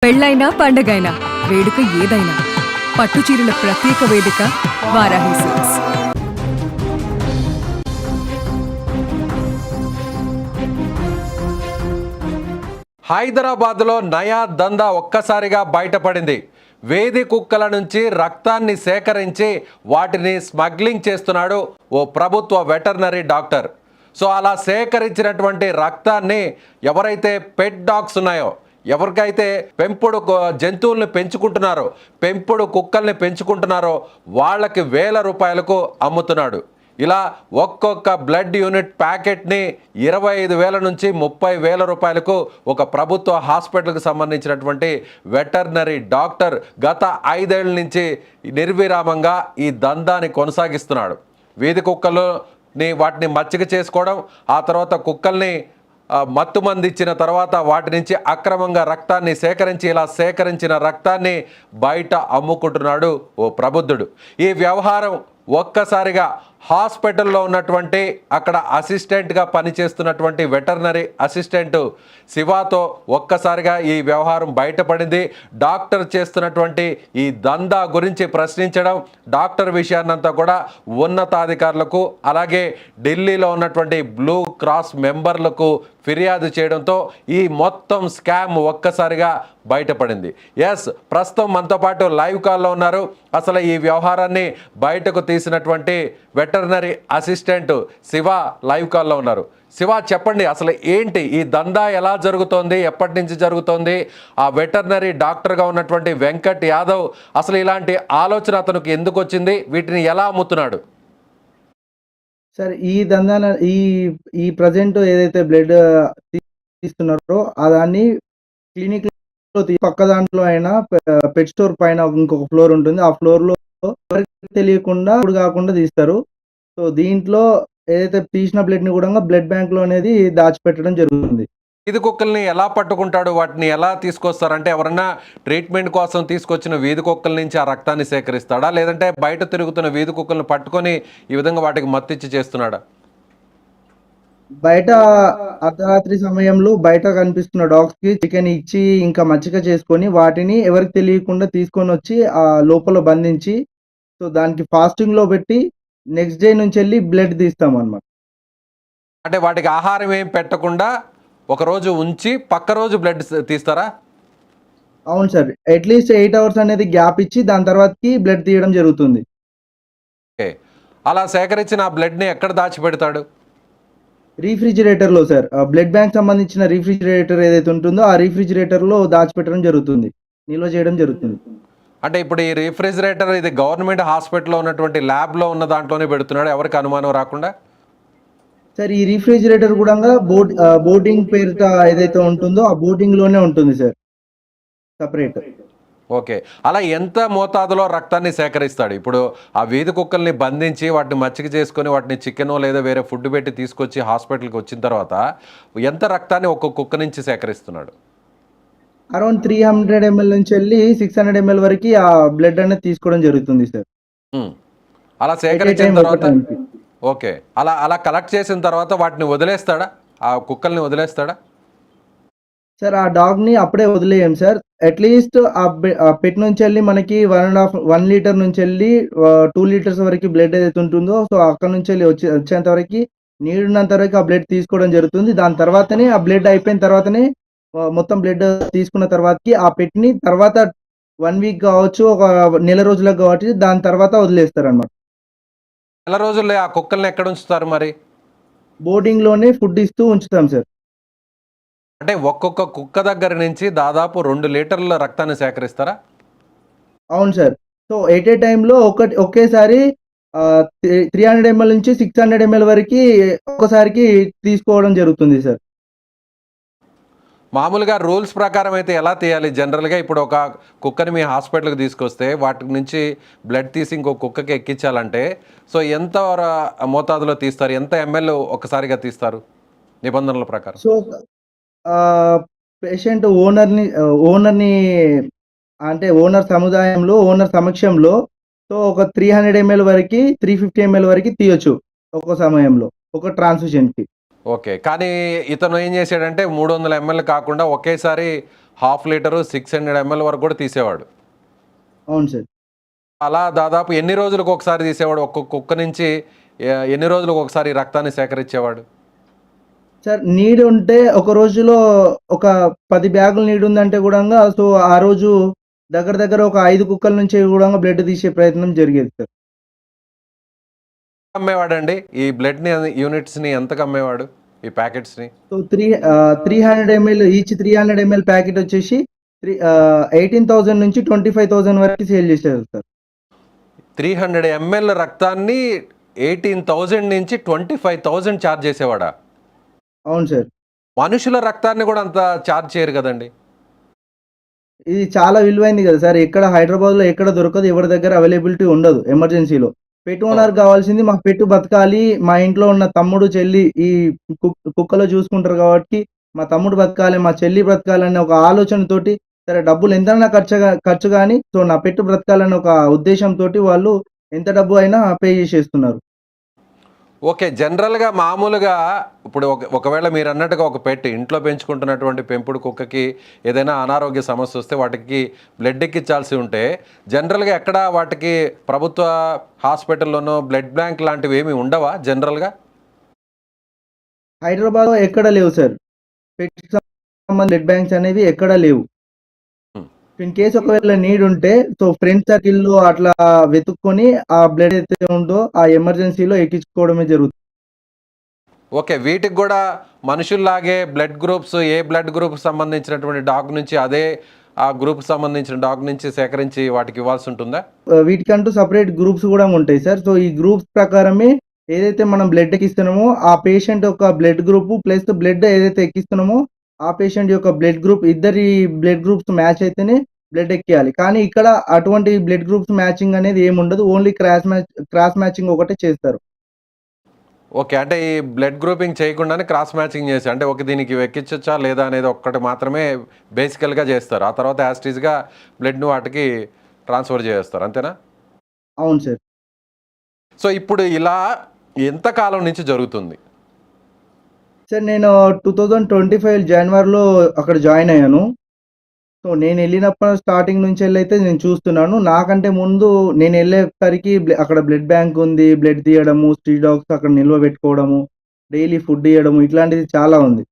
పెళ్ళైనా పండగైనా వేడుక ఏదైనా పట్టుచీరల ప్రత్యేక వేదిక వారాహి సిల్క్స్. హైదరాబాద్లో నయా దందా ఒక్కసారిగా బయటపడింది. వేది కుక్కల నుంచి రక్తాన్ని సేకరించి వాటిని స్మగ్లింగ్ చేస్తున్నాడు ఓ ప్రభుత్వ వెటర్నరీ డాక్టర్. సో అలా సేకరించినటువంటి రక్తాన్ని ఎవరైతే పెట్ డాగ్స్ ఉన్నాయో, ఎవరికైతే పెంపుడు జంతువుల్ని పెంచుకుంటున్నారో, పెంపుడు కుక్కల్ని పెంచుకుంటున్నారో వాళ్ళకి ₹1000 అమ్ముతున్నాడు. ఇలా ఒక్కొక్క బ్లడ్ యూనిట్ ప్యాకెట్ని 25,000 నుంచి 30,000 ఒక ప్రభుత్వ హాస్పిటల్కి సంబంధించినటువంటి వెటర్నరీ డాక్టర్ గత 5 ఏళ్ల నుంచి నిర్విరామంగా ఈ దందాన్ని కొనసాగిస్తున్నాడు. వీధి కుక్కలని వాటిని మచ్చిక చేసుకోవడం, ఆ తర్వాత కుక్కల్ని మత్తుమంది ఇచ్చిన తర్వాత వాటి నుంచి అక్రమంగా రక్తాన్ని సేకరించి, ఇలా సేకరించిన రక్తాన్ని బయట అమ్ముకుంటున్నాడు ఓ ప్రబుద్ధుడు. ఈ వ్యవహారం ఒక్కసారిగా హాస్పిటల్లో ఉన్నటువంటి అక్కడ అసిస్టెంట్గా పనిచేస్తున్నటువంటి వెటర్నరీ అసిస్టెంట్ శివాతో ఒక్కసారిగా ఈ వ్యవహారం బయటపడింది. డాక్టర్ చేస్తున్నటువంటి ఈ దందా గురించి ప్రశ్నించడం, డాక్టర్ విషయాన్నంతా కూడా ఉన్నతాధికారులకు అలాగే ఢిల్లీలో ఉన్నటువంటి బ్లూ క్రాస్ మెంబర్లకు ఫిర్యాదు చేయడంతో ఈ మొత్తం స్కామ్ ఒక్కసారిగా బయటపడింది. ఎస్, ప్రస్తుతం మనతో పాటు లైవ్ కాల్లో ఉన్నారు. అసలు ఈ వ్యవహారాన్ని బయటకు తీసినటువంటి వెటర్నరీ అసిస్టెంట్ శివ లైవ్ కాల్లో ఉన్నారు. శివ, చెప్పండి, అసలు ఏంటి ఈ దందా, ఎలా జరుగుతోంది, ఎప్పటి నుంచి జరుగుతోంది? ఆ వెటర్నరీ డాక్టర్గా ఉన్నటువంటి వెంకట్ యాదవ్ అసలు ఇలాంటి ఆలోచన అతనికి ఎందుకు వచ్చింది? వీటిని ఎలా అమ్ముతున్నాడు? సార్, ఈ దందాన ఈ ప్రజెంట్ ఏదైతే బ్లడ్ తీస్తున్నారో దాన్ని క్లినిక్ లో పక్క దాంట్లో అయినా పెట్ స్టోర్ పైన ఇంకొక ఫ్లోర్ ఉంటుంది. ఆ ఫ్లోర్ లో ఎవరికి తెలియకుండా కాకుండా తీస్తారు. సో దీంట్లో ఏదైతే తీసిన బ్లడ్ ని కూడా బ్లడ్ బ్యాంక్ లో అనేది దాచిపెట్టడం జరుగుతుంది. వీధి కుక్కల్ని ఎలా పట్టుకుంటాడు? వాటిని ఎలా తీసుకొస్తారంటే ఎవరన్నా ట్రీట్మెంట్ కోసం తీసుకొచ్చిన వీధి కుక్కల నుంచి ఆ రక్తాన్ని సేకరిస్తాడా, లేదంటే బయట తిరుగుతున్న వీధి కుక్కల్ని పట్టుకొని ఈ విధంగా వాటికి మత్తిచ్చి చేస్తున్నాడా? బయట అర్ధరాత్రి సమయంలో బయట కనిపిస్తున్న డాగ్స్ కి చికెన్ ఇచ్చి ఇంకా మచ్చిక చేసుకొని వాటిని ఎవరికి తెలియకుండా తీసుకొని వచ్చి ఆ లోపల బంధించి, సో దానికి ఫాస్టింగ్ లో పెట్టి నెక్స్ట్ డే నుంచి వెళ్ళి బ్లడ్ తీస్తాం అన్నమాట. అంటే వాటికి ఆహారం ఏం పెట్టకుండా ఒక రోజు ఉంచి పక్క రోజు బ్లడ్ తీస్తారా? అవును సార్, అట్లీస్ట్ 8 అవర్స్ అనేది గ్యాప్ ఇచ్చి దాని తర్వాతకి బ్లడ్ తీయడం జరుగుతుంది. ఓకే, అలా సేకరించిన ఆ బ్లడ్ని ఎక్కడ దాచిపెడతాడు? రిఫ్రిజిరేటర్ లో సార్, బ్లడ్ బ్యాంక్ సంబంధించిన రిఫ్రిజిరేటర్ ఏదైతే ఉంటుందో ఆ రిఫ్రిజిరేటర్ లో దాచిపెట్టడం జరుగుతుంది, నిల్వ చేయడం జరుగుతుంది. అంటే ఇప్పుడు ఈ రిఫ్రిజిరేటర్ ఇది గవర్నమెంట్ హాస్పిటల్లో ఉన్నటువంటి ల్యాబ్లో ఉన్న దాంట్లోనే పెడుతున్నాడు, ఎవరికి అనుమానం రాకుండా? సార్, ఈ రిఫ్రిజిరేటర్ కూడా బోర్డింగ్ పేరుట ఏదైతే ఉంటుందో ఆ బోర్డింగ్ లోనే ఉంటుంది సార్, సపరేట్. ఓకే, అలా ఎంత మోతాదులో రక్తాన్ని సేకరిస్తాడు? ఇప్పుడు ఆ వీధి కుక్కల్ని బంధించి వాటిని మచ్చిక చేసుకొని వాటిని చికెన్ లేదా వేరే ఫుడ్ పెట్టి తీసుకొచ్చి హాస్పిటల్కి వచ్చిన తర్వాత ఎంత రక్తాన్ని ఒక్కొక్క కుక్క నుంచి సేకరిస్తున్నాడు? అరౌండ్ 300 ml నుంచి వెళ్ళి 600 ml వరకు ఆ బ్లడ్ అనేది తీసుకోవడం జరుగుతుంది సార్. అలా సేకరించిన తర్వాత ఓకే, అలా అలా కలెక్ట్ చేసిన తర్వాత వాటిని వదిలేస్తాడా? ఆ కుక్కల్ని వదిలేస్తాడా? సార్, ఆ డాగ్ ని అప్పుడే వదిలేయం సార్. అట్లీస్ట్ ఆ పెట్ నుంచి వెళ్ళి మనకి 1 లీటర్ నుంచి వెళ్ళి 2 లీటర్స్ వరకు బ్లడ్ ఏదైతే ఉంటుందో, సో అక్కడ నుంచి వెళ్ళి వచ్చేంత వరకు నీడున్నంత వరకు ఆ బ్లడ్ తీసుకోవడం జరుగుతుంది. దాని తర్వాతనే ఆ బ్లడ్ అయిపోయిన తర్వాతనే మొత్తం బ్లడ్ తీసుకున్న తర్వాతకి ఆ పెట్ ని తర్వాత 1 వీక్ కావచ్చు, ఒక నెల రోజులకు కావచ్చు, దాని తర్వాత వదిలేస్తారు అన్నమాట. నెల రోజుల్లో ఆ కుక్కల్ని ఎక్కడ ఉంచుతారు మరి? బోర్డింగ్ లోనే ఫుడ్ ఇస్తూ ఉంచుతాం సార్. అంటే ఒక్కొక్క కుక్క దగ్గర నుంచి దాదాపు 2 లీటర్ల రక్తాన్ని సేకరిస్తారా? అవును సార్. సో ఎట్ ఏ టైంలో ఒకేసారి 300 ml నుంచి 600 ml వరకు ఒక్కసారికి తీసుకోవడం జరుగుతుంది సార్. మామూలుగా రూల్స్ ప్రకారం అయితే ఎలా తీయాలి జనరల్గా? ఇప్పుడు ఒక కుక్కని మీ హాస్పిటల్కి తీసుకొస్తే వాటి నుంచి బ్లడ్ తీసి ఇంకో కుక్కకి ఎక్కించాలంటే సో ఎంత మోతాదులో తీస్తారు? ఎంత ఎంఎల్ ఒకసారిగా తీస్తారు నిబంధనల ప్రకారం? సో పేషెంట్ ఓనర్ని అంటే ఓనర్ సముదాయంలో ఓనర్ సమక్షంలో సో ఒక 300 ml వరకు 350 ml వరకు తీయొచ్చు ఒక సమయంలో ఒక ట్రాన్స్ఫ్యూజన్కి. ఓకే, కానీ ఇతను ఏం చేశాడంటే 300 ml కాకుండా ఒకేసారి హాఫ్ లీటరు 600 ml వరకు కూడా తీసేవాడు. అవును సార్. అలా దాదాపు ఎన్ని రోజులకు ఒకసారి తీసేవాడు? ఒక్కొక్క కుక్క నుంచి ఎన్ని రోజులకు ఒకసారి రక్తాన్ని సేకరించేవాడు? సార్ నీడ్ ఉంటే ఒక రోజులో ఒక 10 బ్యాగులు నీడ్ ఉందంటే గూడంగా సో, ఆ రోజు దగ్గర దగ్గర ఒక 5 కుక్కల నుంచి గూడంగా బ్లడ్ తీసే ప్రయత్నం జరిగేది సార్. అమ్మేవాడండి ఈ బ్లడ్‌ని యూనిట్స్‌ని ఎంతకు అమ్మేవాడు? ఈ ప్యాకెట్స్‌ని? So, 300 ml each 300 ml packet వచ్చేసి 18,000 నుంచి 25,000 వరకు సేల్ చేసేవారు సార్. 300 ml రక్తాన్ని 18,000 నుంచి 25,000 చార్జ్ చేసేవాడా? అవును సార్. మనుషుల రక్తాన్ని కూడా అంత చార్జ్ చేయరు కదండీ! ఇది చాలా విలువైంది గదా సార్. ఎక్కడ హైదరాబాద్‌లో ఎక్కడ దొరకదు. ఎవరి దగ్గర అవైలబిలిటీ ఉండదు ఎమర్జెన్సీలో. పెట్ ఓనర్‌కి గావాల్సింది మా పెట్ బతకాలి. మా ఇంట్లో ఉన్న తమ్ముడు, చెల్లి ఈ కుక్కలో చూసుకుంటారు కాబట్టి, మా తమ్ముడు బతకాలి, మా చెల్లి బ్రతకాలనే ఒక ఆలోచనతోటి సరే డబ్బులు ఎంతైనా ఖర్చు గాని సో, నా పెట్ బ్రతకాలనే ఒక ఉద్దేశంతోటి వాళ్ళు ఎంత డబ్బు అయినా పే చేసేస్తున్నారు. ఓకే. జనరల్‌గా మామూలుగా ఇప్పుడు ఒకవేళ మీరన్నట్టుగా ఒక పెట్ ఇంట్లో పెంచుకుంటున్నటువంటి పెంపుడు కుక్కకి ఏదైనా అనారోగ్య సమస్య వస్తే వాటికి బ్లడ్ ఎక్కించాల్సి ఉంటే జనరల్‌గా ఎక్కడ వాటికి ప్రభుత్వ హాస్పిటల్‌లోనో బ్లడ్ బ్యాంక్ లాంటివి ఏమి ఉండవా జనరల్‌గా? హైదరాబాద్‌లో ఎక్కడ లేవు సార్. పెట్‌కి సంబంధించిన బ్లడ్ బ్యాంక్స్ అనేవి ఎక్కడ లేవు. హ్మ్. ఇన్ కేస్ ఒకవేళ నీడ్ ఉంటే సో, ఫ్రెండ్ సర్కిల్‌లో అట్లా వెతుక్కొని ఆ బ్లడ్ ఏదైతే ఉందో ఆ ఎమర్జెన్సీలో ఎక్కించుకోవడమే జరుగుతుంది. ఓకే. వీటికి గూడా మనుషుల్లాగే బ్లడ్ గ్రూప్స్ ఏ బ్లడ్ గ్రూప్‌కి సంబంధించినటువంటి డాగ్ నుంచి అదే ఆ గ్రూప్‌కి సంబంధించిన డాగ్ నుంచి సేకరించి వాటికి ఇవ్వాల్సి ఉంటుందా? వీటికంటూ సెపరేట్ గ్రూప్స్ గూడా ఉంటాయి సార్. సో, ఈ గ్రూప్స్ ప్రకారమే ఏదైతే మనం బ్లడ్ ఎక్కిస్తున్నామో ఆ పేషెంట్ యొక్క బ్లడ్ గ్రూప్ ప్లస్ బ్లడ్ ఏదైతే ఎక్కిస్తున్నామో ఆ పేషెంట్ యొక్క బ్లడ్ గ్రూప్ ఇద్దరి బ్లడ్ గ్రూప్స్ మ్యాచ్ అయితేనే బ్లడ్ ఎక్కియాలి. కానీ ఇక్కడ అటువంటి బ్లడ్ గ్రూప్స్ మ్యాచింగ్ అనేది ఏముండదు. ఓన్లీ క్రాస్ మ్యాచింగ్ ఒకటే చేస్తారు. ఓకే. అంటే ఈ బ్లడ్ గ్రూపింగ్ చేయకుండానే క్రాస్ మ్యాచింగ్ చేసి అంటే దీనికి ఎక్కించొచ్చా లేదా అనేది ఒక్కటి మాత్రమే బేసికల్‌గా చేస్తారు. ఆ తర్వాత యాజ్ ఇట్ ఈస్‌గా బ్లడ్‌ని వాటికి ట్రాన్స్‌ఫర్ చేసేస్తారు. అంతేనా? అవును సార్. సో, ఇప్పుడు ఇలా ఎంత కాలం నుంచి జరుగుతుంది? సార్ నేను 2025 జనవరిలో అక్కడ జాయిన్ అయ్యాను. సో, నేనెళ్ళినప్పుడు స్టార్టింగ్ నుంచెళ్ళైతే నేను చూస్తున్నాను. నాకంటే ముందు నేనెళ్ళేసరికి అక్కడ బ్లడ్ బ్యాంక్ ఉంది. బ్లడ్ తీయడము, స్ట్రీట్ డాగ్స్ అక్కడ నిల్వ పెట్టుకోవడము, డైలీ ఫుడ్ ఇయ్యడము ఇట్లాంటిది చాలా ఉంది.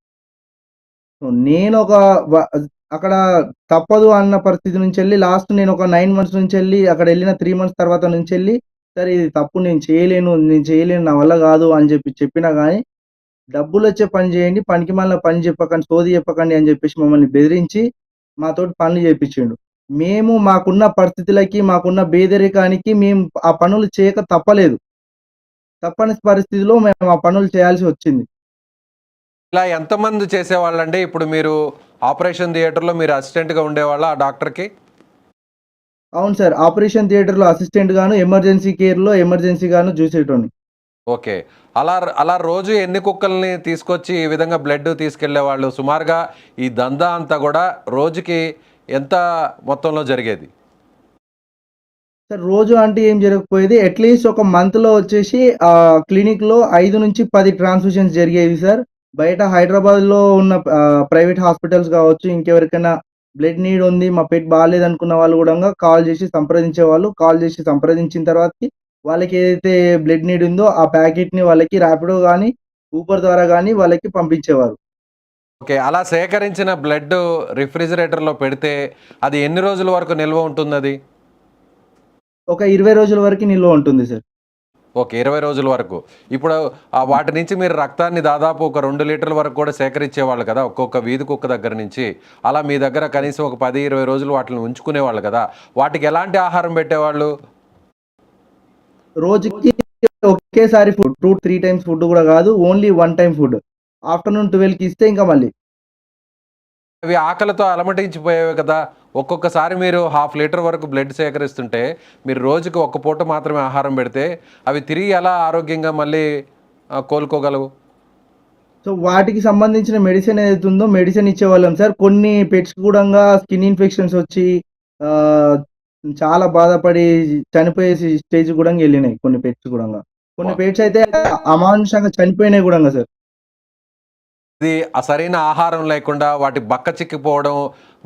సో, నేనొక వ అక్కడ తప్పదు అన్న పరిస్థితి నుంచెళ్ళి లాస్ట్ నేనొక 9 మంత్స్ నుంచెళ్ళి అక్కడెళ్ళిన 3 మంత్స్ తర్వాత నుంచెళ్ళి సరే ఇది తప్పు నేను చేయలేను నా వల్ల గాదు అని చెప్పినా గానీ డబ్బులొచ్చే పని జేయండి. పనికిమాలిన పని చెప్పకండి, సోది చెప్పకండి అని జెప్పేసి మమ్మల్ని బెదిరించి మాతోటి పనులు జేపిచ్చిండు. మేము మాకున్న పరిస్థితులకి, మాకున్న పేదరికానికి మేము ఆ పనులు చేయక తప్పలేదు. తప్పని పరిస్థితిలో మేము ఆ పనులు చేయాల్సి వచ్చింది. ఇలా ఎంతమంది చేసేవాళ్ళండి? ఇప్పుడు మీరు ఆపరేషన్ థియేటర్‌లో మీరు అసిస్టెంట్‌గా ఉండేవాళ్ళా ఆ డాక్టర్‌కి? అవును సార్. ఆపరేషన్ థియేటర్‌లో అసిస్టెంట్ గాను, ఎమర్జెన్సీ కేర్‌లో ఎమర్జెన్సీ గాను జూసేటోడిని. ఓకే. అలా రోజు ఎన్ని కుక్కల్ని తీసుకొచ్చి ఈ విధంగా బ్లడ్ తీసుకెళ్ళేవాళ్ళు? సుమారుగా ఈ దందా అంతా గూడా రోజుకి ఎంత మొత్తంలో జరిగేది? సార్ రోజు అంటే ఏం జరగకపోయేది. అట్‌లీస్ట్ ఒక మంత్‌లో వచ్చేసి క్లినిక్‌లో 5-10 ట్రాన్స్‌ఫ్యూషన్స్ జరిగేవి సార్. బయట హైదరాబాద్‌లో ఉన్న ప్రైవేట్ హాస్పిటల్స్ గావచ్చు, ఇంకెవరికైనా బ్లడ్ నీడ్ ఉంది, మా పెట్ బాలేదనుకున్న వాళ్ళు గూడంగా కాల్ జేసి సంప్రదించేవాళ్ళు. కాల్ జేసి సంప్రదించిన తర్వాతకి వాళ్ళకి ఏదైతే బ్లడ్ నీడ్ ఉందో ఆ ప్యాకెట్‌ని వాళ్ళకి ర్యాపిడో గానీ, ఊబర్ ద్వారా గానీ వాళ్ళకి పంపించేవారు. ఓకే. అలా సేకరించిన బ్లడ్ రిఫ్రిజిరేటర్‌లో పెడితే అది ఎన్ని రోజుల వరకు నిల్వ ఉంటుందది? ఒక 20 రోజుల వరకి నిల్వ ఉంటుంది సార్. ఓకే. 20 రోజుల వరకు. ఇప్పుడు వాటి నుంచి మీరు రక్తాన్ని దాదాపు ఒక 2 లీటర్ల వరకు కూడా సేకరించేవాళ్ళు కదా! ఒక్కొక్క వీధి కుక్క దగ్గర నుంచి. అలా మీ దగ్గర కనీసం ఒక 10, 20 రోజులు వాటిని ఉంచుకునేవాళ్ళు కదా! వాటికి ఎలాంటి ఆహారం పెట్టేవాళ్ళు? రోజుకి ఒకేసారి ఫుడ్ 3 టైమ్స్ ఫుడ్ గూడా గాదు. Only 1 time food. ఆఫ్టర్‌నూన్ 12కి ఇస్తే ఇంకా మళ్ళీ. అవి ఆకలితో అలమటించిపోయేవి కదా! ఒక్కొక్కసారి మీరు హాఫ్ లీటర్ వరకు బ్లడ్ సేకరిస్తుంటే, మీరు రోజుకి ఒక్క పూట మాత్రమే ఆహారం పెడితే, అవి తిరిగి ఎలా ఆరోగ్యంగా మళ్ళీ కోలుకోగలవు? సో, వాటికి సంబంధించిన మెడిసిన్ ఏదైతే ఉందో మెడిసిన్ ఇచ్చేవాళ్ళం సార్. కొన్ని పెట్స్‌కి గూడంగా స్కిన్ ఇన్ఫెక్షన్స్ వచ్చి ఆహ్, చాలా బాధపడి చనిపోయే స్టేజ్‌కి గూడంగా ఎళ్ళినాయి కొన్ని పెట్స్ గూడంగా. కొన్ని అబ్బా! పెట్స్ అయితే అమానుషంగా చనిపోయినాయి గూడంగా సార్. ఇది సరైన ఆహారం లేకుండా వాటి బక్క చిక్కిపోవడం,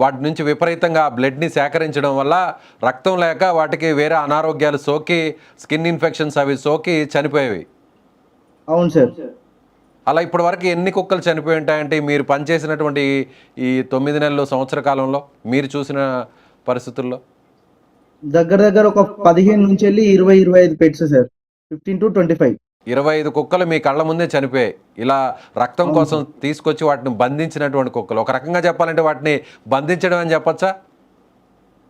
వాటి నుంచి విపరీతంగా బ్లడ్ని సేకరించడం వల్ల రక్తం లేక వాటికి వేరే అనారోగ్యాలు సోకి స్కిన్ ఇన్ఫెక్షన్స్ అవి సోకి చనిపోయేవి. అవును సార్. అలా ఇప్పటి వరకు ఎన్ని కుక్కలు చనిపోయి ఉంటాయంటే మీరు పనిచేసినటువంటి ఈ 9 నెలలు సంవత్సర కాలంలో మీరు చూసిన పరిస్థితుల్లో? దగ్గర దగ్గర ఒక 15 నుంచి 20, 25 పెట్స్ సార్. 15-25. 25 కుక్కలు మీ కళ్ళ ముందే చనిపోయాయి. ఇలా రక్తం అవును కోసం సార్. తీసుకొచ్చి వాటిని బంధించినటువంటి కుక్కలు. ఒక రకంగా చెప్పాలంటే వాటిని బంధించడం అని చెప్పొచ్చా?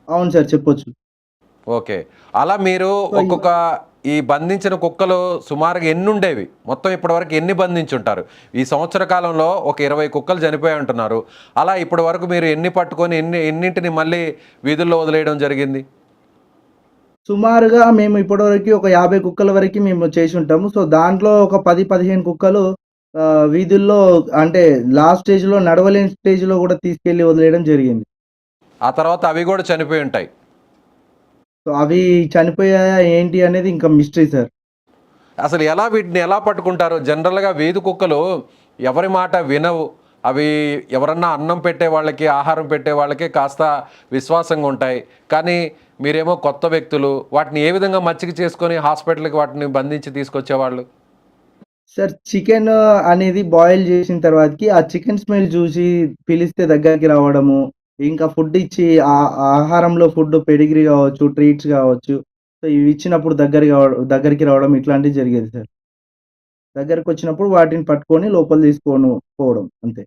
అవును సార్, చెప్పొచ్చు. ఓకే. అలా మీరు సో, ఒక్కొక్క ఈ బంధించిన కుక్కలు సుమారుగా ఎన్నుండేవి? మొత్తం ఇప్పటివరకు ఎన్ని బంధించుంటారు? ఈ సంవత్సర కాలంలో ఒక 20 కుక్కలు చనిపోయాయి అంటున్నారు. అలా ఇప్పటి వరకు మీరు ఎన్ని పట్టుకొని ఎన్నింటిని మళ్ళీ వీధుల్లో వదిలేయడం జరిగింది? సుమారుగా మేము ఇప్పటివరకి ఒక 50 కుక్కల వరకి మేము చేసుంటాము. సో, దాంట్లో ఒక 10, 15 కుక్కలు వీధుల్లో అంటే లాస్ట్ స్టేజ్‌లో నడవలేని స్టేజ్‌లో గూడా తీసుకెళ్ళి వదిలేయడం జరిగింది. ఆ తర్వాత అవి కూడా చనిపోయి ఉంటాయి. సో, అవి చనిపోయాయా ఏంటి అనేది ఇంకా మిస్టరీ సార్. అసలు వీటిని ఎలా పట్టుకుంటారు? జనరల్‌గా వీధి కుక్కలు ఎవరి మాట వినవు. అవి ఎవరన్నా అన్నం పెట్టే వాళ్ళకి, ఆహారం పెట్టే వాళ్ళకి కాస్త విశ్వాసంగా ఉంటాయి. కానీ మీరేమో కొత్త వ్యక్తులు. వాటిని ఏ విధంగా మచ్చిక చేసుకొని హాస్పిటల్‌కి వాటిని బంధించి తీసుకొచ్చేవాళ్ళు? సార్, చికెన్ అనేది బాయిల్ చేసిన తర్వాతకి ఆ చికెన్ స్మెల్ చూసి పిలిస్తే దగ్గరికి రావడము. ఇంకా ఫుడ్ ఇచ్చి ఆహారంలో ఫుడ్ పెడిగ్రీ కావచ్చు, ట్రీట్స్ కావచ్చు. సో, ఇవి ఇచ్చినప్పుడు దగ్గరికి రావడం ఇట్లాంటివి జరిగేది సార్. దగ్గరకొచ్చినప్పుడు వాటిని పట్టుకొని లోపల తీసుకొని పోవడం అంతే.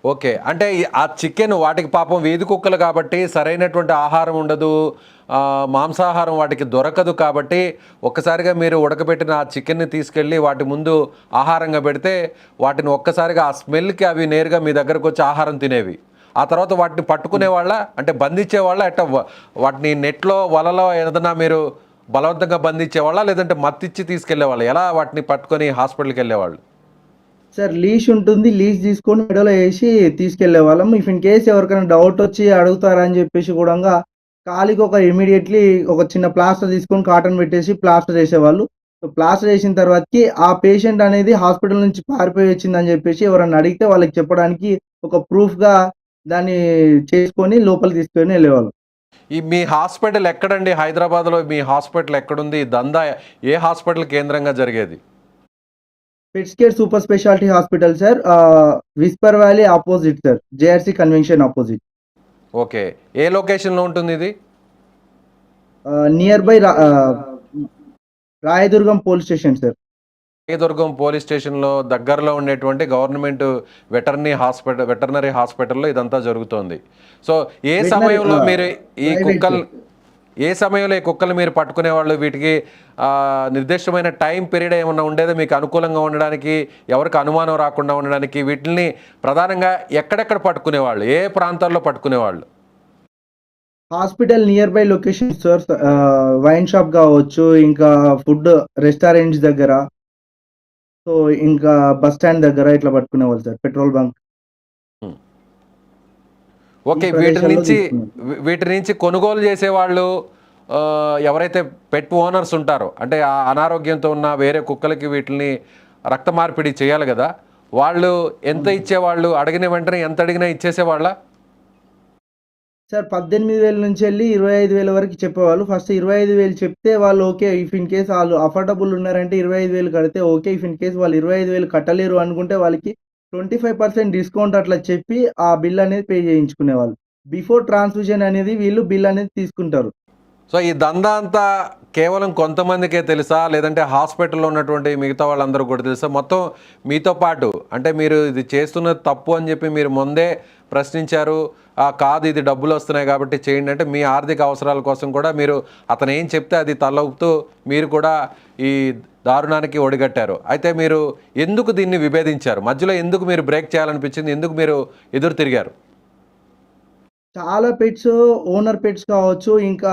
ఓకే. అంటే ఆ చికెన్ వాటికి పాపం వీధి కుక్కలు కాబట్టి సరైనటువంటి ఆహారం ఉండదు. మాంసాహారం వాటికి దొరకదు కాబట్టి ఒక్కసారిగా మీరు ఉడకబెట్టిన ఆ చికెన్‌ని తీసుకెళ్ళి వాటి ముందు ఆహారంగా పెడితే వాటిని ఒక్కసారిగా ఆ స్మెల్‌కి అవి నేరుగా మీ దగ్గరకొచ్చి ఆహారం తినేవి. ఆ తర్వాత వాటిని పట్టుకునేవాళ్ళా? అంటే బంధించేవాళ్ళా? వాటిని నెట్‌లో, వలలో ఏదన్నా మీరు బలవంతంగా బంధించేవాళ్ళా? లేదంటే మత్తిచ్చి తీసుకెళ్ళేవాళ్ళా? ఎలా వాటిని పట్టుకొని హాస్పిటల్‌కెళ్ళేవాళ్ళు? సార్, లీష్ ఉంటుంది. లీష్ తీసుకొని మెడలో ఏసి తీసుకెళ్ళేవాళ్ళం. ఇఫ్ ఇన్ కేస్ ఎవరికైనా డౌటొచ్చి అడుగుతారా అని జెప్పేసి గూడంగా కాలికి ఇమ్మీడియేట్‌లీ ఒక చిన్న ప్లాస్టర్ తీసుకొని కాటన్ పెట్టేసి ప్లాస్టర్ ఏసేవాళ్ళు. సో, ప్లాస్టర్ ఏసిన తర్వాతకి ఆ పేషెంట్ అనేది హాస్పిటల్ నుంచి పారిపోయి వచ్చిందని జెప్పేసి ఎవరన్నా అడిగితే వాళ్ళకి చెప్పడానికి ఒక ప్రూఫ్‌గా దాన్ని చేసుకొని లోపలికి తీసుకొని ఎళ్ళేవాళ్ళం. మీ హాస్పిటల్ ఎక్కడండి? హైదరాబాద్‌లో మీ హాస్పిటల్ ఎక్కడుంది? ఈ దందా ఏ హాస్పిటల్ కేంద్రంగా జరిగేది? Pets Care Super Speciality Hospital sir. Whisper Valley opposite sir. JRC Convention opposite. Okay. ఏ లొకేషన్‌లో ఉంటుంది ఇది? Near by Rayadurgam police station sir. Rayadurgam police స్టేషన్‌లో దగ్గరలో ఉండేటువంటి గవర్నమెంట్ వెటర్నరీ హాస్పిటల్‌లో ఇదంతా జరుగుతోంది. సో, ఏ వెటర్నరీ సమయంలో మీరు ఈ ప్రైవేట్ సార్. ఏ సమయంలో ఈ కుక్కలు మీరు పట్టుకునేవాళ్ళు? వీటికి నిర్దిష్టమైన టైం పీరియడ్ ఏమన్నా ఉండేదా మీకు అనుకూలంగా ఉండడానికి, ఎవరికి అనుమానం రాకుండా ఉండడానికి? వీటిల్ని ప్రధానంగా ఎక్కడెక్కడ పట్టుకునేవాళ్ళు? ఏ ప్రాంతాల్లో పట్టుకునేవాళ్ళు? Hospital near by locations sir. Wine shop గావచ్చు, ఇంకా ఫుడ్ రెస్టారెంట్స్ దగ్గర, సో, ఇంకా బస్ స్టాండ్ దగ్గర ఇట్లా పట్టుకునేవాళ్ళు సార్. పెట్రోల్ బంక్ హ్మ్. ఈ ఓకే. ప్రదేశాల్లో తీసుకున్నాం. వీటి నుంచి కొనుగోలు చేసేవాళ్ళు ఎవరైతే పెట్ ఓనర్స్ ఉంటారో, అంటే ఆ అనారోగ్యంతో ఉన్న వేరే కుక్కలకి వీటిని రక్త మార్పిడి చేయాలి గదా! వాళ్ళు ఎంత అవును సార్. ఇచ్చేవాళ్ళు? అడిగిన వెంటనే ఎంత అడిగినా ఇచ్చేసేవాళ్ళా? సార్, 18,000 నుంచెళ్ళి 25,000 వరకు చెప్పేవాళ్ళు. ఫస్ట్ 25,000 చెప్తే వాళ్ళు ఓకే. ఇఫ్ ఇన్ కేస్ ఆళ్ళు అఫోర్డబుల్ ఉన్నారంటే 25,000 కడితే ఓకే. ఇఫ్ ఇన్ కేస్ వాళ్ళు 25,000 కట్టలేరు అనుకుంటే వాళ్ళకి 25% డిస్కౌంట్ అట్లా చెప్పి ఆ బిల్ అనేది పే చేయించుకునేవాళ్ళు. బిఫోర్ ట్రాన్స్‌ఫ్యూజన్ అనేది వీళ్ళు బిల్ అనేది తీసుకుంటారు. సో, ఈ దందా అంతా కేవలం కొంతమందికే తెలుసా? లేదంటే హాస్పిటల్‌లో ఉన్నటువంటి మిగతా వాళ్ళందరూ కూడా తెలుసా? మొత్తం మీతో పాటు అంటే మీరు ఇది చేస్తున్నది తప్పు అని చెప్పి మీరు ముందే ప్రశ్నించారు. కాదు ఇది డబ్బులొస్తున్నాయి కాబట్టి చేయండి అంటే మీ ఆర్థిక అవసరాల కోసం కూడా మీరు అతను ఏం చెప్తే అది తలూపుతూ మీరు కూడా ఈ దారుణానికి ఒడిగట్టారు. అయితే మీరు ఎందుకు దీన్ని విభేదించారు? మధ్యలో ఎందుకు మీరు బ్రేక్ చేయాలనిపించింది? ఎందుకు మీరు ఎదురు తిరిగారు? చాలా పెట్స్ ఓనర్ పెట్స్ కావచ్చు, ఇంకా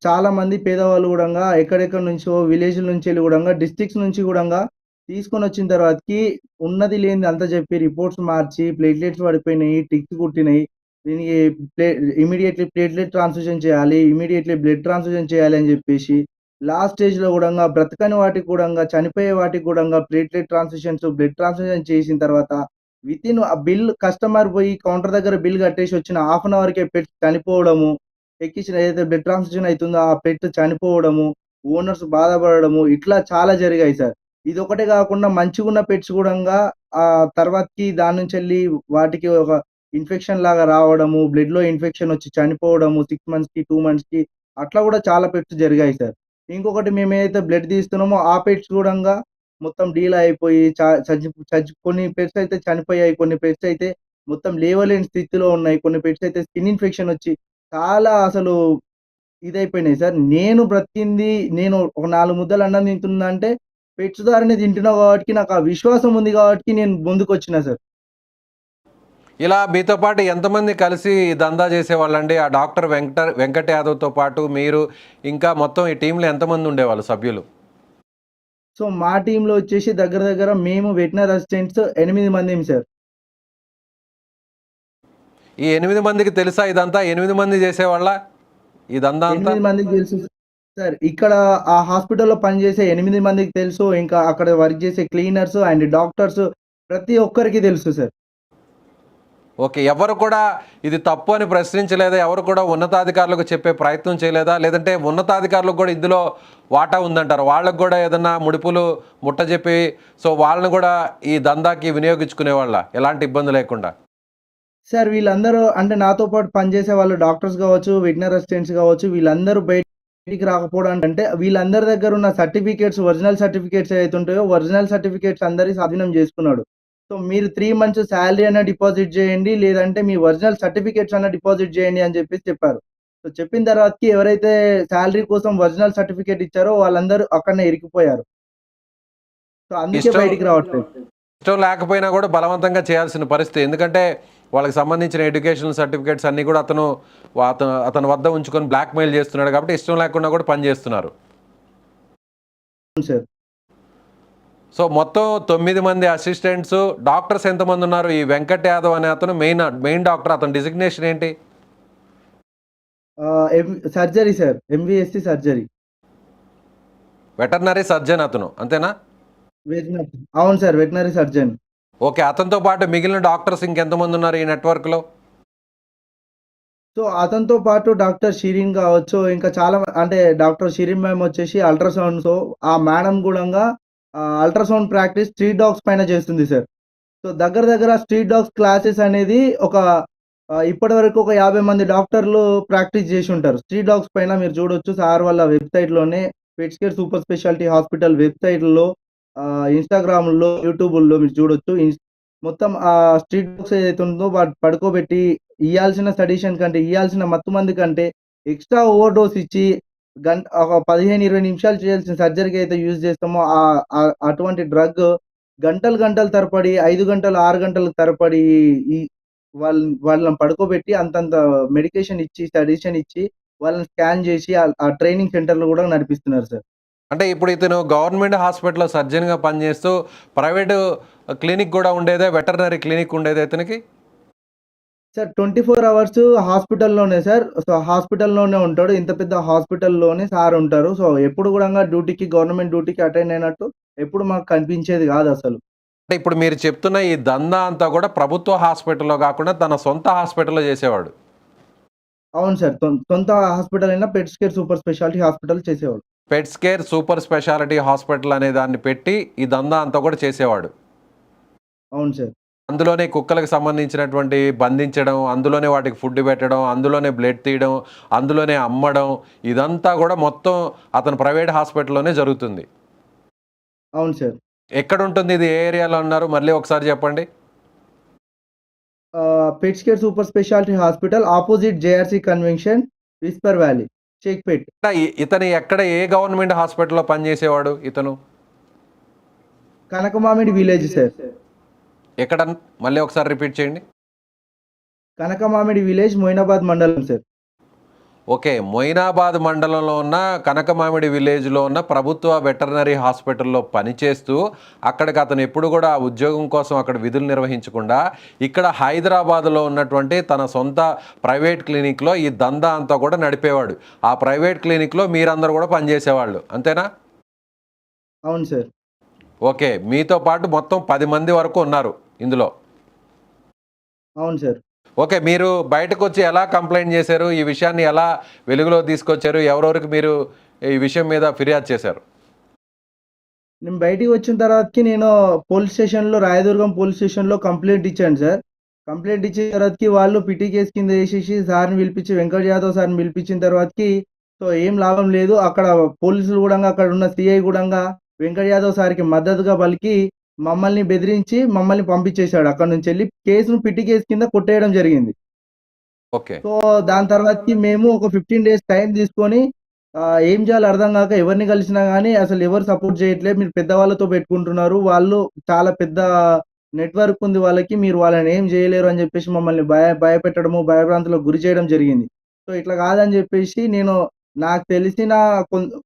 చాలామంది పేదవాళ్ళు గూడంగా ఎక్కడెక్కడి నుంచో విలేజ్‌ల నుంచెళ్ళి గూడంగా డిస్ట్రిక్ట్స్ నుంచి గూడంగా తీసుకొనొచ్చిన తర్వాతకి ఉన్నది లేనిది అంతా జెప్పి రిపోర్ట్స్ మార్చి ప్లేట్‌లెట్స్ పడిపోయినాయి, టిక్స్ కుట్టినాయి. దీనికి ప్లే ఇమ్మీడియేట్‌లీ ప్లేట్‌లెట్ ట్రాన్స్‌ఫ్యూజన్ చేయాలి, ఇమ్మీడియేట్‌లీ బ్లడ్ ట్రాన్స్‌ఫ్యూజన్ చేయాలి అని జెప్పేసి లాస్ట్ స్టేజ్‌లో గూడంగా బ్రతకని వాటికి గూడంగా చనిపోయే వాటికి గూడంగా ప్లేట్‌లెట్ ట్రాన్స్‌ఫ్యూజన్స్, బ్లడ్ ట్రాన్స్‌ఫ్యూజన్ చేసిన తర్వాత వితిన్ ఆ బిల్ కస్టమర్ పోయి కౌంటర్ దగ్గర బిల్ కట్టేసి వచ్చిన హాఫ్ అన్ అవర్‌కే పెట్ చనిపోవడము, ఎక్కించిన ఏదైతే బ్లడ్ ట్రాన్స్‌ఫ్యూజన్ అయితుందో ఆ పెట్ చనిపోవడము, ఓనర్స్ బాధపడడము ఇట్లా చాలా జరిగాయి సార్. ఇదొకటే కాకుండా మంచిగున్న పెట్స్ గూడంగా తర్వాతకి దాని నుంచెళ్ళి వాటికి ఒక ఇన్ఫెక్షన్ లాగా రావడము, బ్లడ్‌లో ఇన్ఫెక్షన్ వచ్చి చనిపోవడము 6 మంత్స్‌కి, 2 మంత్స్‌కి అట్లా గూడా చాలా పెట్స్ జరిగాయి సార్. ఇంకొకటి మేమేదైతే బ్లడ్ తీస్తున్నామో ఆ పెట్స్ గూడంగా మొత్తం డీల్ అయిపోయి చ చచ్చి చచ్చి కొన్ని పెట్స్ అయితే చనిపోయాయి. కొన్ని పెట్స్ అయితే మొత్తం లేవలేని స్థితిలో ఉన్నాయి. కొన్ని పెట్స్ అయితే స్కిన్ ఇన్ఫెక్షన్ వచ్చి చాలా అసలు ఇదైపోయినాయి సార్. నేను బ్రతికింది నేను ఒక 4 ముద్దలు అన్నం తింటున్నానంటే పెట్స్ ద్వారానే తింటున్నా కాబట్టికి నాకు ఆ విశ్వాసం ఉంది కాబట్టికి నేను ముందుకొచ్చినా సార్. ఇలా మీతో పాటు ఎంతమంది కలిసి ఈ దందా చేసేవాళ్ళండి? ఆ డాక్టర్ వెంకట్ యాదవ్‌తో పాటు మీరు ఇంకా మొత్తం ఈ టీమ్‌లో ఎంతమంది ఉండేవాళ్ళు సభ్యులు? సో, మా టీమ్‌లో వచ్చేసి దగ్గర దగ్గర మేము వెటర్నరీ అసిస్టెంట్స్ 8 మందిమి సార్. ఈ 8 మందికి తెలుసా ఇదంతా? 8 మంది చేసేవాళ్ళా ఈ దందా అంతా? 8 మందికి తెలుసు సార్. ఇక్కడ ఆ హాస్పిటల్‌లో పనిచేసే 8 మందికి తెలుసు. ఇంకా అక్కడ వర్క్ చేసే క్లీనర్స్ అండ్ డాక్టర్స్ ప్రతి ఒక్కరికి తెలుసు సార్. ఓకే. ఎవరు కూడా ఇది తప్పు అని ప్రశ్నించలేదా? ఎవరు కూడా ఉన్నతాధికారులకు చెప్పే ప్రయత్నం చేయలేదా? లేదంటే ఉన్నతాధికారులకు కూడా ఇందులో వాటా ఉందంటారా? వాళ్ళకి కూడా ఏదన్నా ముడుపులు ముట్టజెప్పి సో వాళ్ళని కూడా ఈ దందాకి వినియోగించుకునేవాళ్ళా? ఎలాంటి ఇబ్బంది లేకుండా? సార్ వీళ్ళందరూ అంటే నాతో పాటు పనిచేసే వాళ్ళు డాక్టర్స్ గావచ్చు, వెటర్నరీ అసిస్టెంట్స్ గావచ్చు వీళ్ళందరూ బయటికి రాకపోవడానికి అంటే వీళ్ళందరి దగ్గర ఉన్న సర్టిఫికేట్స్ ఒరిజినల్ సర్టిఫికేట్స్ ఏవైతే ఉంటాయో ఒరిజినల్ సర్టిఫికేట్స్ అందరి స్వాధీనం చేసుకున్నాడు. సో, మీరు 3 మంత్స్ సాలరీ అన్నా డిపాజిట్ చేయండి. లేదంటే మీ ఒరిజినల్ సర్టిఫికేట్స్ అన్నా డిపాజిట్ చేయండి అని చెప్పేసి చెప్పారు. సో, చెప్పిన తర్వాతకి ఎవరైతే సాలరీ కోసం ఒరిజినల్ సర్టిఫికేట్ ఇచ్చారో వాళ్ళందరూ అక్కడనే ఇరికిపోయారు. సో, అందుకే ఇష్టం బయటికి రావట్లేదు. ఇష్టం లేకపోయినా కూడా బలవంతంగా చేయాల్సిన పరిస్థితి. ఎందుకంటే వాళ్ళకి సంబంధించిన ఎడ్యుకేషనల్ సర్టిఫికేట్స్ అన్నీ కూడా అతని వద్ద ఉంచుకొని బ్లాక్‌మెయిల్ చేస్తున్నాడు కాబట్టి ఇష్టం లేకుండా కూడా పని చేస్తున్నారు. అవును సార్. సో మొత్తం 9 మంది అసిస్టెంట్స్, డాక్టర్స్ ఎంతమంది ఉన్నారు? ఈ వెంకట్ యాదవ్ అనే అతను మెయిన్ డాక్టర్. అతని డిజిగ్నేషన్ ఏంటి? Surgery sir. MVSc surgery. Veterinary surgeon అతను. అంతేనా? వెటర్నరీ అవును సార్. Veterinary surgeon. ఓకే. అతనితో పాటు మిగిలిన డాక్టర్స్ ఇంకెంతమంది ఉన్నారు ఈ నెట్వర్క్‌లో? సో, అతనితో పాటు డాక్టర్ షిరీన్ గావచ్చు, ఇంకా చాలా అంటే డాక్టర్ షిరీన్ మ్యామ్ వచ్చేసి అల్ట్రాసౌండ్. సో, ఆ మేడం గూడంగా అల్ట్రాసౌండ్ ప్రాక్టీస్ స్ట్రీట్ డాగ్స్ పైన చేస్తుంది సార్. సో, దగ్గర దగ్గర స్ట్రీట్ డాగ్స్ క్లాసెస్ అనేది ఒక ఇప్పటివరకు ఒక 50 మంది డాక్టర్లు ప్రాక్టీస్ జేషుంటారు. స్ట్రీట్ డాగ్స్ పైన మీరు చూడొచ్చు సార్ వాళ్ళ వెబ్‌సైట్‌లోనే Pets Care Super Speciality Hospital వెబ్‌సైట్‌లో ఇన్‌స్టాగ్రామ్‌లో, యూట్యూబుల్లో మీరు చూడొచ్చు. మొత్తం స్ట్రీట్ డాగ్స్ ఏదైతే ఉందో వాటిని పడుకోబెట్టి ఇయ్యాల్సిన సడిషన్ కంటే, ఇయ్యాల్సిన మత్తు మందు కంటే ఎక్స్‌ట్రా ఓవర్ డోస్ ఇచ్చి ఒక 15, 20 నిమిషాలు చేయాల్సిన సర్జరీకి అయితే యూజ్ చేస్తామో అటువంటి డ్రగ్ గంటలు గంటల తరబడి 5 గంటలు, 6 గంటల తరబడి ఈ వాళ్ళని పడుకోబెట్టి అంతంత మెడికేషన్ ఇచ్చి, సడిషన్ ఇచ్చి వాళ్ళని స్కాన్ చేసి ఆ ట్రైనింగ్ సెంటర్‌లో గూడా నడిపిస్తున్నారు సార్. అంటే ఇప్పుడు ఇతను గవర్నమెంట్ హాస్పిటల్‌లో సర్జన్‌గా పనిచేస్తూ ప్రైవేటు క్లినిక్ కూడా ఉండేదా? వెటర్నరీ క్లినిక్ ఉండేదా ఇతనికి? సార్ 24 అవర్స్ హాస్పిటల్‌లోనే సార్. సో, హాస్పిటల్‌లోనే ఉంటాడు. ఇంత పెద్ద హాస్పిటల్‌లోనే సార్ ఉంటారు. సో, ఎప్పుడు గూడంగా గవర్నమెంట్ డ్యూటీకి అటెండ్ అయినట్టు ఎప్పుడు మాకు కనిపించేది గాదసలు. అంటే ఇప్పుడు మీరు చెప్తున్న ఈ దందా అంతా కూడా ప్రభుత్వ హాస్పిటల్‌లో కాకుండా తన సొంత హాస్పిటల్‌లో చేసేవాడు. అవును సార్. సొంత హాస్పిటల్ అయిన Pets Care Super Speciality Hospital చేసేవాడు. Pets Care Super Speciality Hospital అనే దాన్ని పెట్టి ఈ దందా అంతా కూడా చేసేవాడు. అవును సార్. అందులోనే కుక్కలకు సంబంధించినటువంటి బంధించడం, అందులోనే వాటికి ఫుడ్ పెట్టడం, అందులోనే బ్లడ్ తీయడం, అందులోనే అమ్మడం ఇదంతా కూడా మొత్తం అతను ప్రైవేట్ హాస్పిటల్‌లోనే జరుగుతుంది. అవును సార్. ఎక్కడుంటుంది ఇది? ఏ ఏరియాలో అన్నారు? మళ్ళీ ఒకసారి చెప్పండి. Pets Care Super Speciality hospital opposite JRC convention Whisper valley Shaikpet. ఇతను ఎక్కడ ఏ గవర్నమెంట్ హాస్పిటల్‌లో పనిచేసేవాడు ఇతను? Kanakamamidi village sir. ఎక్కడ? మళ్ళీ ఒకసారి రిపీట్ చేయండి. కనకమామిడి విలేజ్ మొయినాబాద్ మండలం సార్. ఓకే. మొయినాబాద్ మండలంలో ఉన్న కనకమామిడి విలేజ్‌లో ఉన్న ప్రభుత్వ వెటర్నరీ హాస్పిటల్‌లో పనిచేస్తూ అక్కడికి అతను ఎప్పుడు కూడా ఆ ఉద్యోగం కోసం అక్కడ విధులు నిర్వహించకుండా ఇక్కడ హైదరాబాద్‌లో ఉన్నటువంటి తన సొంత ప్రైవేట్ క్లినిక్‌లో ఈ దందా అంతా కూడా నడిపేవాడు. ఆ ప్రైవేట్ క్లినిక్‌లో మీరందరూ కూడా పనిచేసేవాళ్ళు. అంతేనా? అవును సార్. ఓకే. మీతో పాటు మొత్తం 10 మంది వరకు ఉన్నారు ఇందులో. అవును సార్. ఓకే. మీరు బయటకొచ్చి ఎలా కంప్లెయింట్ చేశారు? ఈ విషయాన్ని ఎలా వెలుగులోకి తీసుకొచ్చారు? ఎవరెవరికి మీరు ఈ విషయం మీద ఫిర్యాదు చేశారు? నేను బయటికి వచ్చిన తర్వాతకి నేను పోలీస్ స్టేషన్‌లో రాయదుర్గం పోలీస్ స్టేషన్‌లో కంప్లెయింట్ ఇచ్చాను సార్. కంప్లెయింట్ ఇచ్చిన తర్వాతకి వాళ్ళు పిటి కేస్ కింద ఏసేసి సార్‌ని పిలిపించి వెంకట్ యాదవ్ సార్‌ని పిలిపించిన తర్వాతకి సో, ఏం లాభం లేదు. అక్కడ పోలీసులు గూడంగా అక్కడున్న సీఐ గూడంగా వెంకట్ యాదవ్ సార్‌కి మద్దతుగా పలికి మమ్మల్ని బెదిరించి మమ్మల్ని పంపించేశాడు. అక్కడి నుంచెళ్ళి కేసును పిటి కేస్ కింద కొట్టేయడం జరిగింది. ఓకే. సో, దాని తర్వాతకి మేము ఒక 15 డేస్ టైం తీసుకొని ఏం చేయాలో అర్థం గాక ఎవరిని కలిసినా గానీ అసలు ఎవరు సపోర్ట్ చేయట్లేదు. మీరు పెద్దవాళ్ళతో పెట్టుకుంటున్నారు. వాళ్ళు చాలా పెద్ద నెట్‌వర్క్ ఉంది వాళ్ళకి. మీరు వాళ్ళని ఏం చేయలేరు అని చెప్పేసి మమ్మల్ని భయపెట్టడము, భయభ్రాంతులకు గురి చేయడం జరిగింది. సో, ఇట్లా కాదని చెప్పేసి నేను నాకు తెలిసిన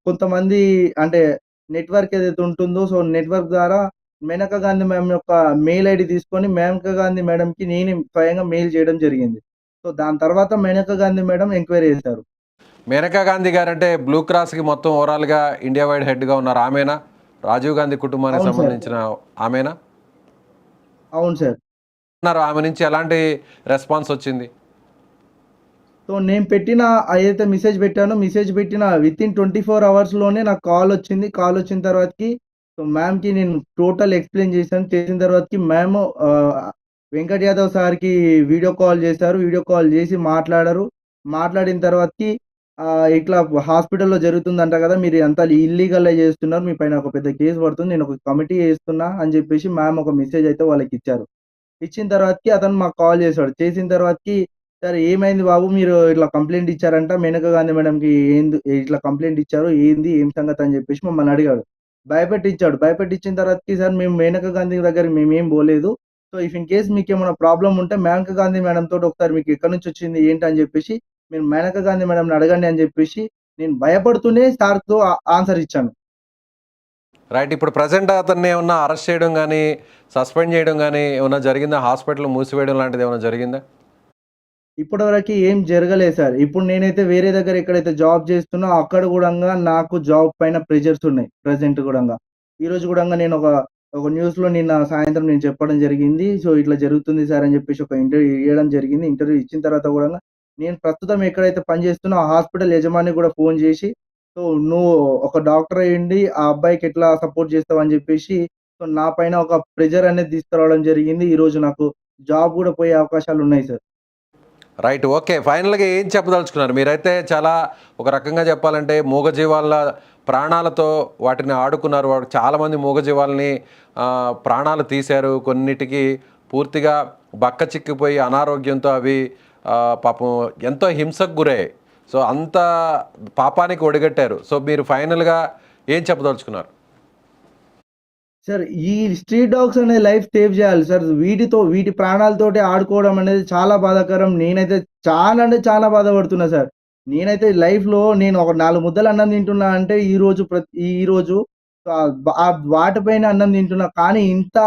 కొంతమంది అంటే నెట్‌వర్క్ ఏదైతే ఉంటుందో సో, నెట్‌వర్క్ ద్వారా మేనకా గాంధీ మ్యామ్ యొక్క మెయిల్ ఐడీ తీసుకొని మేనకా గాంధీ మేడంకి నేనే స్వయంగా మెయిల్ చేయడం జరిగింది. సో, దాని తర్వాత మేనకా గాంధీ మేడం ఎంక్వైరీ చేశారు. మేనకా గాంధీ గారంటే బ్లూ క్రాస్‌కి మొత్తం ఓవరాల్‌గా ఇండియా వైడ్ హెడ్‌గా ఉన్నారు ఆమేనా? రాజీవ్ గాంధీ కుటుంబానికి అవును సార్. సంబంధించిన ఆమేనా? అవును సార్. అన్నారు. ఆమె నుంచి ఎలాంటి రెస్పాన్స్ వచ్చింది? సో, నేను పెట్టిన ఏదైతే మెసేజ్ పెట్టానో, మెసేజ్ పెట్టిన వితిన్ 24 అవర్స్‌లోనే నాకు కాలొచ్చింది. కాలొచ్చిన తర్వాతకి సో, మ్యామ్‌కి నేను టోటల్ ఎక్స్‌ప్లెయిన్ చేశాను. చేసిన తర్వాతకి మ్యామ్ వెంకట్ యాదవ్ సార్‌కి వీడియో కాల్ చేశారు. వీడియో కాల్ చేసి మాట్లాడారు. మాట్లాడిన తర్వాతకి ఇట్లా హాస్పిటల్‌లో జరుగుతుందంట కదా! మీరు ఇదంతా ఇల్లీగలే చేస్తున్నారు. మీ పైన ఒక పెద్ద కేస్ పడుతుంది. నేను ఒక కమిటీ ఏస్తున్నా అని చెప్పేసి మ్యామ్ ఒక మెసేజ్ అయితే వాళ్ళకిచ్చారు. ఇచ్చిన తర్వాతకి అతను మాకు కాల్ చేసాడు. చేసిన తర్వాతకి "సార్ ఏమైంది బాబు మీరు ఇట్లా కంప్లెయింట్ ఇచ్చారంట మేనకా గాంధీ మేడంకి ఇట్లా కంప్లెయింట్ ఇచ్చారు. ఏంది? ఏం సంగతి?" అని చెప్పేసి మమ్మల్ని అడిగాడు. భయపెట్టించాడు. భయపెట్టించిన తర్వాతకి "సార్ మేము మేనకా గాంధీ దగ్గరికి మేమేం పోలేదు. సో, ఇఫ్ ఇన్ కేస్ మీకేమైనా ప్రాబ్లమ్ ఉంటే మేనకా గాంధీ మేడం తోటి ఒకసారి మీకు ఎక్కడి నుంచొచ్చింది ఏంటి?" అని చెప్పేసి మీరు మేనకా గాంధీ మేడంని అడగండి అని చెప్పేసి నేను భయపడుతూనే సార్‌తో ఆన్సర్ ఇచ్చాను. రైట్. ఇప్పుడు ప్రెజెంట్ అతన్ని ఏమన్నా అరెస్ట్ చేయడం గానీ, సస్పెండ్ చేయడం గానీ ఏమన్నా జరిగిందా? హాస్పిటల్ మూసివేయడం లాంటిది ఏమన్నా జరిగిందా? ఇప్పటివరకి ఏం జరగలేదు సార్. ఇప్పుడు నేనైతే వేరే దగ్గర ఎక్కడైతే జాబ్ చేస్తున్నా అక్కడ గూడంగా నాకు జాబ్ పైన ప్రెషర్స్ ఉన్నాయి. ప్రెజెంట్ గూడంగా. ఈరోజు గూడంగా నేను ఒక న్యూస్‌లో నిన్న సాయంత్రం నేను చెప్పడం జరిగింది. సో, ఇట్లా జరుగుతుంది సార్ అని చెప్పేసి ఒక ఇంటర్వ్యూ ఇయ్యడం జరిగింది. ఇంటర్వ్యూ ఇచ్చిన తర్వాత గూడంగా నేను ప్రస్తుతం ఎక్కడైతే పని చేస్తున్నో ఆ హాస్పిటల్ యజమానికి గూడా ఫోన్ చేసి, సో, "నువ్వు ఒక డాక్టర్ అయ్యుండి ఆ అబ్బాయికి ఎట్లా సపోర్ట్ చేస్తావు" అని చెప్పేసి సో, నా పైన ఒక ప్రెషర్ అనేది తీసుకురావడం జరిగింది. ఈరోజు నాకు జాబ్ గూడా పోయే అవకాశాలున్నాయి సార్. రైట్. ఓకే. ఫైనల్‌గా ఏం చెప్పదలుచుకున్నారు? మీరైతే చాలా ఒక రకంగా చెప్పాలంటే మూగజీవాల ప్రాణాలతో వాటిని ఆడుకున్నారు. చాలామంది మూగజీవాలని ప్రాణాలు తీశారు. కొన్నిటికి పూర్తిగా బక్క చిక్కిపోయి అనారోగ్యంతో అవి పాపం ఎంతో హింసకు గురయ్యాయి. సో, అంత పాపానికి ఒడిగట్టారు. సో, మీరు ఫైనల్‌గా ఏం చెప్పదలుచుకున్నారు? సార్ ఈ స్ట్రీట్ డాగ్స్ అనే లైఫ్ సేవ్ చేయాలి సార్. వీటి ప్రాణాలతోటి ఆడుకోవడం అనేది చాలా బాధాకరం. నేనైతే చాలా అంటే చాలా బాధపడుతున్నా సార్. నేనైతే లైఫ్‌లో నేను ఒక 4 ముద్దలు అన్నం తింటున్నా అంటే ఈరోజు వాటిపైన అన్నం తింటున్నా. కానీ ఇంత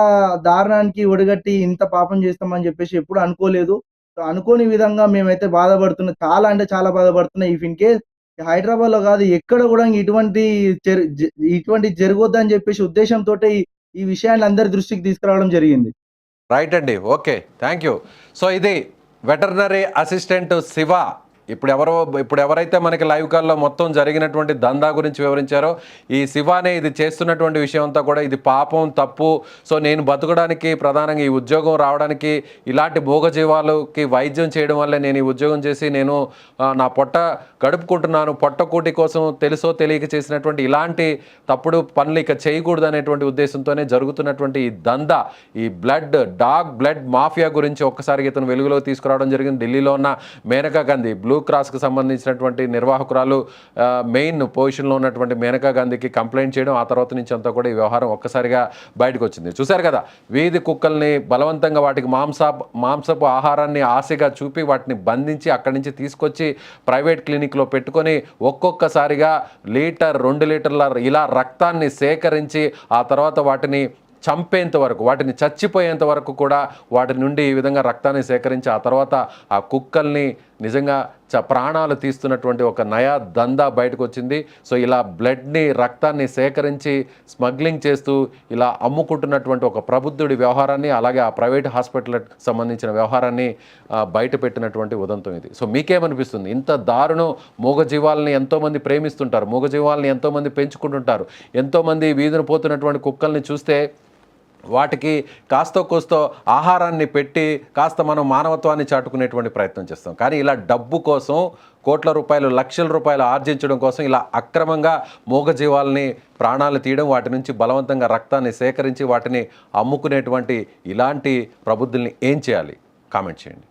దారుణానికి ఒడిగట్టి ఇంత పాపం చేస్తామని చెప్పేసి ఎప్పుడు అనుకోలేదు. సో, అనుకోని విధంగా మేమైతే బాధపడుతున్నా. చాలా అంటే చాలా బాధపడుతున్నా. ఇఫ్ ఇన్ కేస్ హైదరాబాద్‌లో కాదు ఎక్కడ కూడా ఇటువంటివి జరగొద్దని చెప్పేసి ఉద్దేశంతోటే ఈ విషయాన్ని అందరి దృష్టికి తీసుకురావడం జరిగింది. రైట్ అండి. ఓకే. Thank you. సో, ఇది వెటర్నరీ అసిస్టెంట్ శివ ఇప్పుడు ఎవరైతే మనకి లైవ్ కాల్లో మొత్తం జరిగినటువంటి దందా గురించి వివరించారో ఈ శివానే ఇది చేస్తున్నటువంటి విషయం అంతా కూడా ఇది పాపం, తప్పు. సో, నేను బతకడానికి ప్రధానంగా ఈ ఉద్యోగం రావడానికి ఇలాంటి మూగజీవాలకి వైద్యం చేయడం వల్లే నేను ఈ ఉద్యోగం చేసి నేను నా పొట్ట గడుపుకుంటున్నాను. పొట్టకూటి కోసం తెలుసో తెలియక చేసినటువంటి ఇలాంటి తప్పుడు పనులు ఇక చేయకూడదు అనేటువంటి ఉద్దేశంతోనే జరుగుతున్నటువంటి ఈ దందా, ఈ డాగ్ బ్లడ్ మాఫియా గురించి ఒక్కసారి ఇతను వెలుగులో తీసుకురావడం జరిగింది. ఢిల్లీలో ఉన్న మేనకా గాంధీ బ్లూ క్రాస్కి సంబంధించినటువంటి నిర్వాహకురాలు మెయిన్ పొజిషన్లో ఉన్నటువంటి మేనకా గాంధీకి కంప్లైంట్ చేయడం, ఆ తర్వాత నుంచి అంతా కూడా ఈ వ్యవహారం ఒక్కసారిగా బయటకు వచ్చింది. చూశారు కదా, వీధి కుక్కల్ని బలవంతంగా వాటికి మాంసపు ఆహారాన్ని ఆశగా చూపి వాటిని బంధించి అక్కడి నుంచి తీసుకొచ్చి ప్రైవేట్ క్లినిక్లో పెట్టుకొని ఒక్కొక్కసారిగా 2 లీటర్ల ఇలా రక్తాన్ని సేకరించి ఆ తర్వాత వాటిని చంపేంత వరకు, వాటిని చచ్చిపోయేంత వరకు కూడా వాటి నుండి ఈ విధంగా రక్తాన్ని సేకరించి ఆ తర్వాత ఆ కుక్కల్ని నిజంగా ప్రాణాలు తీస్తున్నటువంటి ఒక నయా దందా బయటకు వచ్చింది. సో ఇలా బ్లడ్ని, రక్తాన్ని సేకరించి స్మగ్లింగ్ చేస్తూ ఇలా అమ్ముకుంటున్నటువంటి ఒక ప్రబుద్ధుడి వ్యవహారాన్ని, అలాగే ఆ ప్రైవేట్ హాస్పిటల్కి సంబంధించిన వ్యవహారాన్ని బయట పెట్టినటువంటి ఉదంతం ఇది. సో మీకేమనిపిస్తుంది? ఇంత దారుణం. మూగజీవాలని ఎంతోమంది ప్రేమిస్తుంటారు, మూగజీవాలని ఎంతోమంది పెంచుకుంటుంటారు. ఎంతోమంది వీధిన పోతున్నటువంటి కుక్కల్ని చూస్తే వాటికి కాస్తో కోస్తో ఆహారాన్ని పెట్టి కాస్త మనం మానవత్వాన్ని చాటుకునేటువంటి ప్రయత్నం చేస్తాం. కానీ ఇలా డబ్బు కోసం కోట్ల రూపాయలు, లక్షల రూపాయలు ఆర్జించడం కోసం ఇలా అక్రమంగా మూగజీవాలని ప్రాణాలు తీయడం, వాటి నుంచి బలవంతంగా రక్తాన్ని సేకరించి వాటిని అమ్ముకునేటువంటి ఇలాంటి ప్రబుద్ధుల్ని ఏం చేయాలి? కామెంట్ చేయండి.